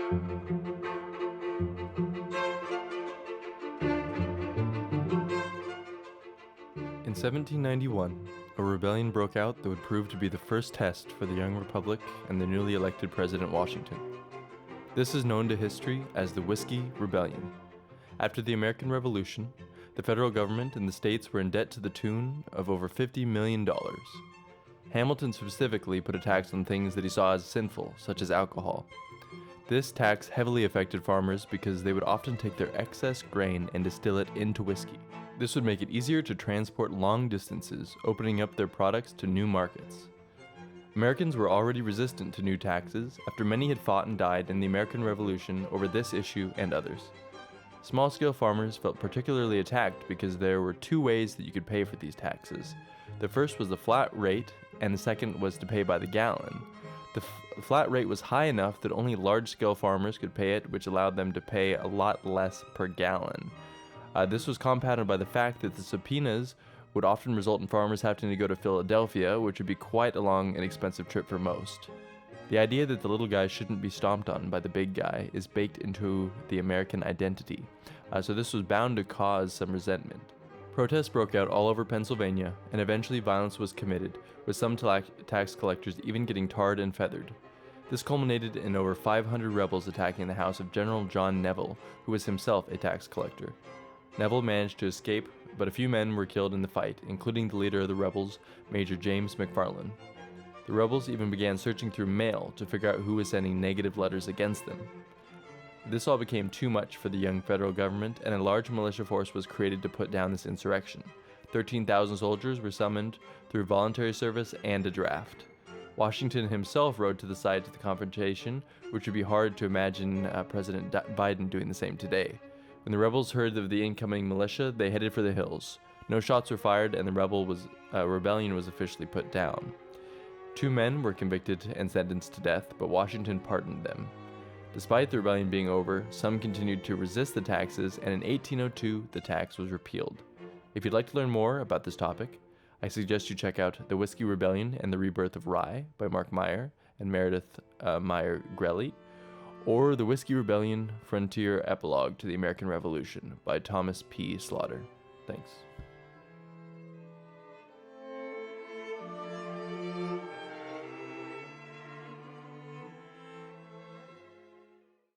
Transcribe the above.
In 1791, a rebellion broke out that would prove to be the first test for the young republic and the newly elected President Washington. This is known to history as the Whisky Rebellion. After the American Revolution, the federal government and the states were in debt to the tune of over $50 million. Hamilton specifically put a tax on things that he saw as sinful, such as alcohol. This tax heavily affected farmers because they would often take their excess grain and distill it into whiskey. This would make it easier to transport long distances, opening up their products to new markets. Americans were already resistant to new taxes after many had fought and died in the American Revolution over this issue and others. Small-scale farmers felt particularly attacked because there were two ways that you could pay for these taxes. The first was the flat rate, and the second was to pay by the gallon. The flat rate was high enough that only large-scale farmers could pay it, which allowed them to pay a lot less per gallon. This was compounded by the fact that the subpoenas would often result in farmers having to go to Philadelphia, which would be quite a long and expensive trip for most. The idea that the little guy shouldn't be stomped on by the big guy is baked into the American identity, so this was bound to cause some resentment. Protests broke out all over Pennsylvania, and eventually violence was committed, with some tax collectors even getting tarred and feathered. This culminated in over 500 rebels attacking the house of General John Neville, who was himself a tax collector. Neville managed to escape, but a few men were killed in the fight, including the leader of the rebels, Major James McFarland. The rebels even began searching through mail to figure out who was sending negative letters against them. This all became too much for the young federal government, and a large militia force was created to put down this insurrection. 13,000 soldiers were summoned through voluntary service and a draft. Washington himself rode to the side of the confrontation, which would be hard to imagine President Biden doing the same today. When the rebels heard of the incoming militia, they headed for the hills. No shots were fired, and the rebellion was officially put down. 2 men were convicted and sentenced to death, but Washington pardoned them. Despite the rebellion being over, some continued to resist the taxes, and in 1802, the tax was repealed. If you'd like to learn more about this topic, I suggest you check out The Whisky Rebellion and the Rebirth of Rye by Mark Meyer and Meredith Meyer-Grelly, or The Whisky Rebellion Frontier Epilogue to the American Revolution by Thomas P. Slaughter. Thanks.